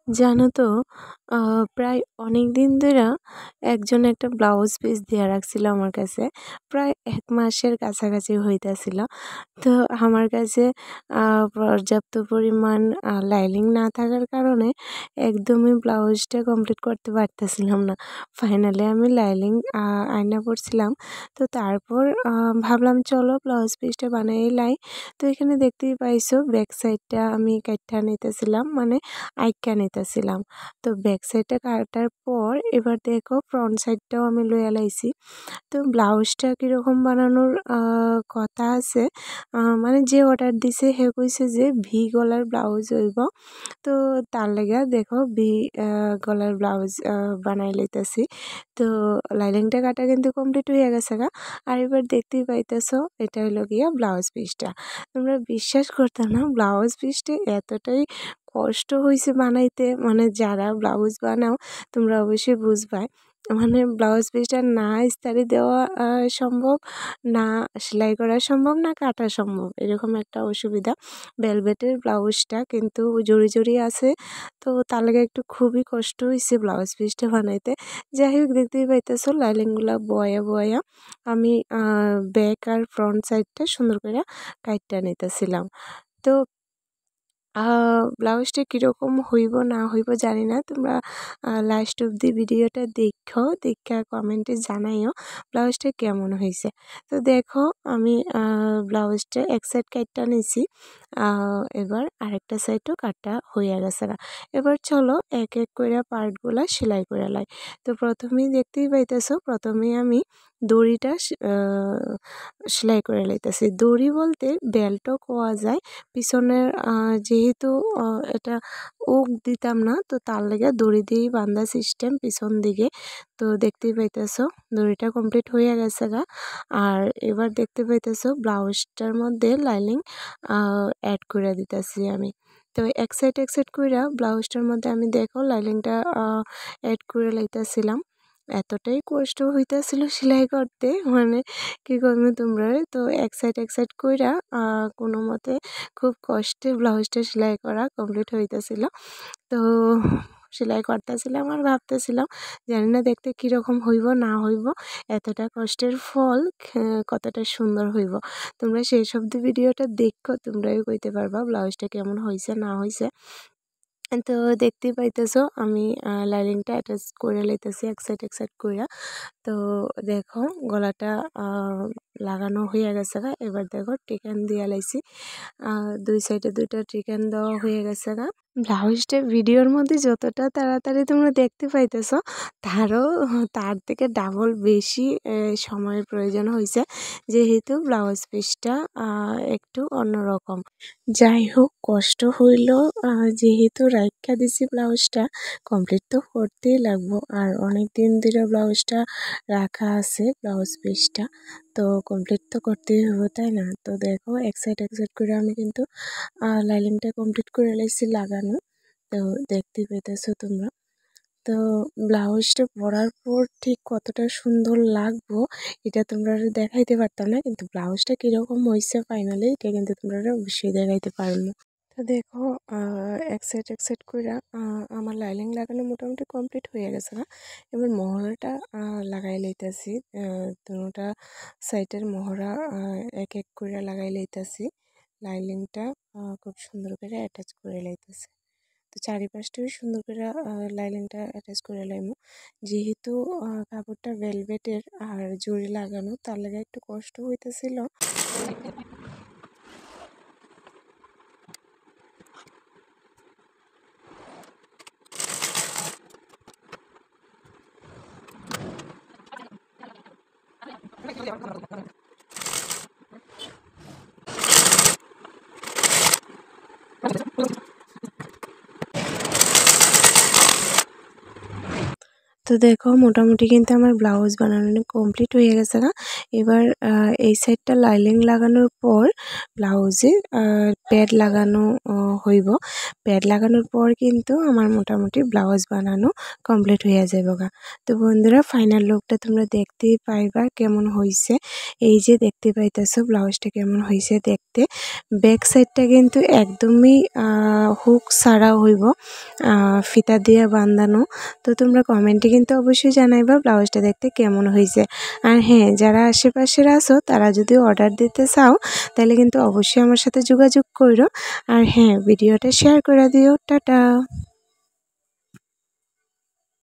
জানো তো আ প্রায় অনেকদিন ধইরা একজন একটা ব্লাউজ পিস দিয়া রাখছিল আমার কাছে। প্রায় ১ মাসের কাছাকাছি হইতাছিল। তো আমার কাছে আ পর্যাপ্ত পরিমাণ লাইনিং না থাকার কারণে একদমই ব্লাউজটা কমপ্লিট করতে পারতেছিলাম না। ফাইনালি আমি লাইনিং আইনা পড়ছিলাম। তো তারপর ভাবলাম চলো ব্লাউজ পিসটা বানাই লাই। তো এখানে দেখতেই পাইছো ব্যাক সাইডটা আমি কাইট্টা নিতেছিলাম, মানে আইক্কা নিতেছিলাম। তো ব্যাক সাইডটা কাটার পর এবার দেখো ফ্রন্ট সাইডটাও আমি লইয়া লাইছি। তো ব্লাউজটা কিরকম বানানোর কথা আছে, মানে যে অর্ডার দিছে হে কইছে যে ভি গলার ব্লাউজ হইব। তো তার লাগা দেখো ভি গলার ব্লাউজ বানাই লইতাছি। তো লাইনিংটা কাটা কিন্তু কমপ্লিট হইয়া গেছে গা। আর এবার দেখতেই পাইতেছো এটা হইলো গিয়া ব্লাউজ পিসটা। তোমরা বিশ্বাস করতে না, ব্লাউজ পিসটা এতটাই কষ্ট হইছে বানাইতে, মানে যারা ব্লাউজ বানাও তোমরা অবশ্যই বুঝবা। মানে ব্লাউজ পিসটা না ইস্তারি দেওয়া সম্ভব, না সেলাই করা সম্ভব, না কাটা সম্ভব। এরকম একটা অসুবিধা। ভেলভেটের ব্লাউজটা কিন্তু জড়ি আছে। তো তার লাগা একটু খুবই কষ্ট হইছে ব্লাউজ পিসটা বানাইতে। যাই হোক দেখতেই পাইতেছো লাইনিংগুলা বয়া আমি ব্যাক আর ফ্রন্ট সাইডটা সুন্দর কইরা কাইট্টা নিতেছিলাম। তো আ ব্লাউজটা কিরকম হইব না হইব জানি না। তোমরা লাস্ট অব্দি ভিডিওটা দেইখা কমেন্টে জানাইও ব্লাউজটা কেমন হইছে। তো দেখো আমি ব্লাউজটা এক সাইড কাইট্টা নিছি। আ এবার আরেকটা সাইডও কাটা হইয়া গেছেগা। এবার চলো এক কইরা পার্টগুলা সেলাই কইরা লাই। তো প্রথমেই দেখতেই পাইতেছো, প্রথমেই আমি দড়িটা সেলাই করে লাইতেছি। দড়ি বলতে বেল্টও কোয়া যায়। পিছনের যেহেতু এটা হুক দিতাম না, তো তার লেগে দড়ি দিয়েই বান্ধা সিস্টেম পিছন দিকে। তো দেখতেই পাইতেছো দড়িটা কমপ্লিট হইয়া গেছে গা। আর এবার দেখতে পাইতেছো ব্লাউজটার মধ্যে লাইনিং এড করে দিতেছি আমি। তো এক সাইড কইরা ব্লাউজটার মধ্যে আমি দেখো লাইনিংটা এড করে লাইতেছিলাম। এতটাই কষ্ট হইতাছিল সেলাই করতে, মানে কি কইমু তোমরা। তো এক সাইড কইরা কোনোমতে খুব কষ্টে ব্লাউজটা সেলাই করা কমপ্লিট হইতেছিল। তো সেলাই করতেছিলাম আর ভাবতেছিলাম জানি না দেখতে কিরকম হইব না হইব, এতটা কষ্টের ফল কতটা সুন্দর হইব। তোমরা শেষ অব্দি ভিডিওটা দেখো, তোমরাই কইতে পারবা ব্লাউজটা কেমন হইছে না হইছে। তো দেখতেই পাইতেছো আমি লাইনিংটা অ্যাটাচ করে লইতেছি এক সাইড কইরা। তো দেখো গলাটা আ লাগানো হইয়া গেছে গা। এবার দেখো টিকান দিয়া লাইছি। ২ সাইডে ২ টা টিকান দেওয়া হয়ে গেছে গা। ব্লাউজটা ভিডিওর মধ্যে যতটা তাড়াতাড়ি তোমরা দেখতে পাইতেছো, তার থেকে ডাবল বেশি সময়ের প্রয়োজন হইছে। যেহেতু ব্লাউজ পিসটা একটু অন্যরকম। যাই হোক কষ্ট হইলেও যেহেতু রাইখা দিছি ব্লাউজটা, কমপ্লিট তো করতেই লাগবো। আর অনেকদিন ধরে ব্লাউজটা রাখা আছে ব্লাউজ পিসটা, তো কমপ্লিট তো করতেই হবে, তাই না? তো দেখো এক সাইড করে আমি কিন্তু লাইনিংটা কমপ্লিট করে লাইছি লাগানো। তো দেখতেই পাইতেছো তোমরা। তো ব্লাউজটা পরার পর ঠিক কতটা সুন্দর লাগবো এটা তোমরা দেখাইতে পারতাম না, কিন্তু ব্লাউজটা কিরকম হইছে ফাইনালি এটা কিন্তু তোমরা অবশ্যই দেখাইতে পারবো। তো দেখো এক সাইড কইরা আমার লাইনিং লাগানো মোটামুটি কমপ্লিট হয়ে গেছে না। এবার মহড়াটা লাগাই লইতাছি। দোনোটা সাইডের মহড়া এক কইরা লাগাই লইতাছি। লাইনিংটা খুব সুন্দর করে অ্যাটাচ করে লাইতাছি। তো চারিপাশটাও সুন্দর করে লাইনিংটা অ্যাটাচ করে লাইমু। যেহেতু কাপড়টা ভেলভেটের আর জরি লাগানো, তার লাগে একটু কষ্ট হইতেছিল। তো দেখো মোটামুটি কিন্তু আমার ব্লাউজ বানানো কমপ্লিট হয়ে গেছে না। এবার এই সাইডটা লাইলিং লাগানোর পর ব্লাউজে প্যাড লাগানো হইব। প্যাড লাগানোর পর কিন্তু আমার মোটামুটি ব্লাউজ বানানো কমপ্লিট হয়ে যাবে গা। তো বন্ধুরা ফাইনাল লুকটা তোমরা দেখতেই পাইবা কেমন হয়েছে। এই যে দেখতে পাইতেছো ব্লাউজটা কেমন হয়েছে দেখতে। ব্যাক সাইডটা কিন্তু একদমই হুক ছাড়া হইব, ফিতা দিয়ে বাঁধানো। তো তোমরা কমেন্টে কিন্তু অবশ্যই জানাইবা ব্লাউজটা দেখতে কেমন হয়েছে। আর হ্যাঁ, যারা আশেপাশের আছো তারা যদি অর্ডার দিতে চাও তাহলে কিন্তু অবশ্যই আমার সাথে যোগাযোগ করো। আর হ্যাঁ, ভিডিওটা শেয়ার করে দিও। টাটা।